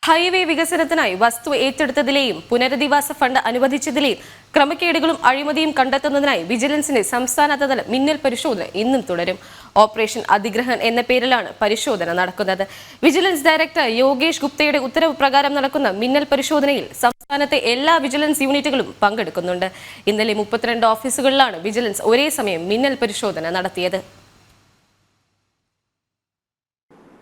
Highway വികസനത്തിനായി വസ്തു ഏറ്റെടുത്തതിലെയും പുനരധിവാസ ഫണ്ട് അനുവദിച്ചതിലെയും ക്രമക്കേടുകളും അഴിമതിയും കണ്ടെത്തുന്നതിനായി വിജിലൻസിന്റെ സംസ്ഥാനതല മിന്നൽ പരിശോധന ഇന്നും തുടരും. ഓപ്പറേഷൻ അധിഗ്രഹൺ എന്ന പേരിലാണ് പരിശോധന നടക്കുന്നത്. വിജിലൻസ് ഡയറക്ടർ യോഗേഷ് ഗുപ്തയുടെ ഉത്തരവ് പ്രകാരം നടക്കുന്ന മിന്നൽ പരിശോധനയിൽ സംസ്ഥാനത്തെ എല്ലാ വിജിലൻസ് യൂണിറ്റുകളും പങ്കെടുക്കുന്നുണ്ട്. ഇന്നലെ 32 ഓഫീസുകളിലാണ് വിജിലൻസ് ഒരേ സമയം മിന്നൽ പരിശോധന നടത്തിയത്.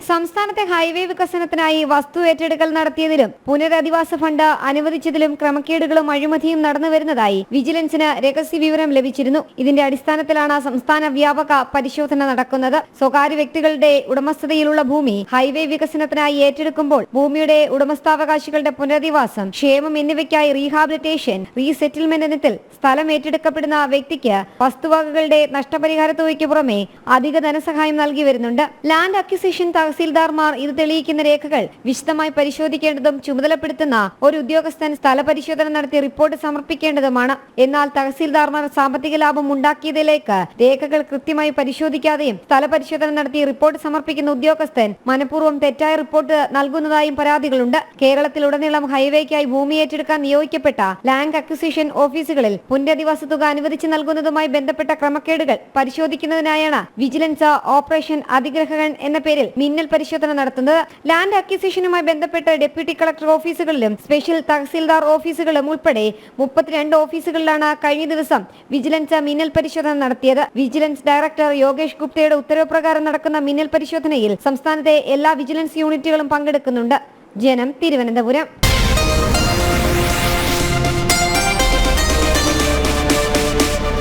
സംസ്ഥാനത്തെ ഹൈവേ വികസനത്തിനായി വസ്തു ഏറ്റെടുക്കൽ നടത്തിയതിലും പുനരധിവാസ ഫണ്ട് അനുവദിച്ചതിലും ക്രമക്കേടുകളും അഴിമതിയും നടന്നുവരുന്നതായി വിജിലൻസിന് രഹസ്യ വിവരം ലഭിച്ചിരുന്നു. ഇതിന്റെ അടിസ്ഥാനത്തിലാണ് സംസ്ഥാന വ്യാപക പരിശോധന നടക്കുന്നത്. സ്വകാര്യ വ്യക്തികളുടെ ഉടമസ്ഥതയിലുള്ള ഭൂമി ഹൈവേ വികസനത്തിനായി ഏറ്റെടുക്കുമ്പോൾ ഭൂമിയുടെ ഉടമസ്ഥാവകാശികളുടെ പുനരധിവാസം, ക്ഷേമം എന്നിവയ്ക്കായി റീഹാബിലിറ്റേഷൻ, റീസെറ്റിൽമെന്റ് ഇനത്തിൽ സ്ഥലം ഏറ്റെടുക്കപ്പെടുന്ന വ്യക്തിക്ക് വസ്തുവകകളുടെ നഷ്ടപരിഹാര തുകയ്ക്ക് പുറമെ അധിക ധനസഹായം നൽകി വരുന്നുണ്ട്. ലാൻഡ് അക്വിസിഷൻ തഹസീൽദാർമാർ ഇത് തെളിയിക്കുന്ന രേഖകൾ വിശദമായി പരിശോധിക്കേണ്ടതും ചുമതലപ്പെടുത്തുന്ന ഒരു ഉദ്യോഗസ്ഥൻ സ്ഥല പരിശോധന നടത്തി റിപ്പോർട്ട് സമർപ്പിക്കേണ്ടതുമാണ്. എന്നാൽ തഹസീൽദാർമാർ സാമ്പത്തിക ലാഭം ഉണ്ടാക്കിയതിലേക്ക് രേഖകൾ കൃത്യമായി പരിശോധിക്കാതെയും സ്ഥല പരിശോധന നടത്തി റിപ്പോർട്ട് സമർപ്പിക്കുന്ന ഉദ്യോഗസ്ഥൻ മനഃപൂർവ്വം തെറ്റായ റിപ്പോർട്ട് നൽകുന്നതായും പരാതികളുണ്ട്. കേരളത്തിലുടനീളം ഹൈവേക്കായി ഭൂമി ഏറ്റെടുക്കാൻ നിയോഗിക്കപ്പെട്ട ലാൻഡ് അക്വിസിഷൻ ഓഫീസുകളിൽ പുനരധിവാസ തുക അനുവദിച്ചു നൽകുന്നതുമായി ബന്ധപ്പെട്ട ക്രമക്കേടുകൾ പരിശോധിക്കുന്നതിനായാണ് വിജിലൻസ് ഓപ്പറേഷൻ അധിഗ്രഹൺ എന്ന പേരിൽ മിന്നൽ പരിശോധന നടത്തുന്നത്. ലാൻഡ് അക്വിസിഷനുമായി ബന്ധപ്പെട്ട് ഡെപ്യൂട്ടി കളക്ടർ ഓഫീസുകളിലും സ്പെഷ്യൽ തഹസീൽദാർ ഓഫീസുകളും ഉൾപ്പെടെ 32 ഓഫീസുകളിലാണ് കഴിഞ്ഞ ദിവസം വിജിലൻസ് മിന്നൽ പരിശോധന നടത്തിയത്. വിജിലൻസ് ഡയറക്ടർ യോഗേഷ് ഗുപ്തയുടെ ഉത്തരവ് പ്രകാരം നടക്കുന്ന മിന്നൽ പരിശോധനയിൽ സംസ്ഥാനത്തെ എല്ലാ വിജിലൻസ് യൂണിറ്റുകളും പങ്കെടുക്കുന്നുണ്ട്. ജനം, തിരുവനന്തപുരം.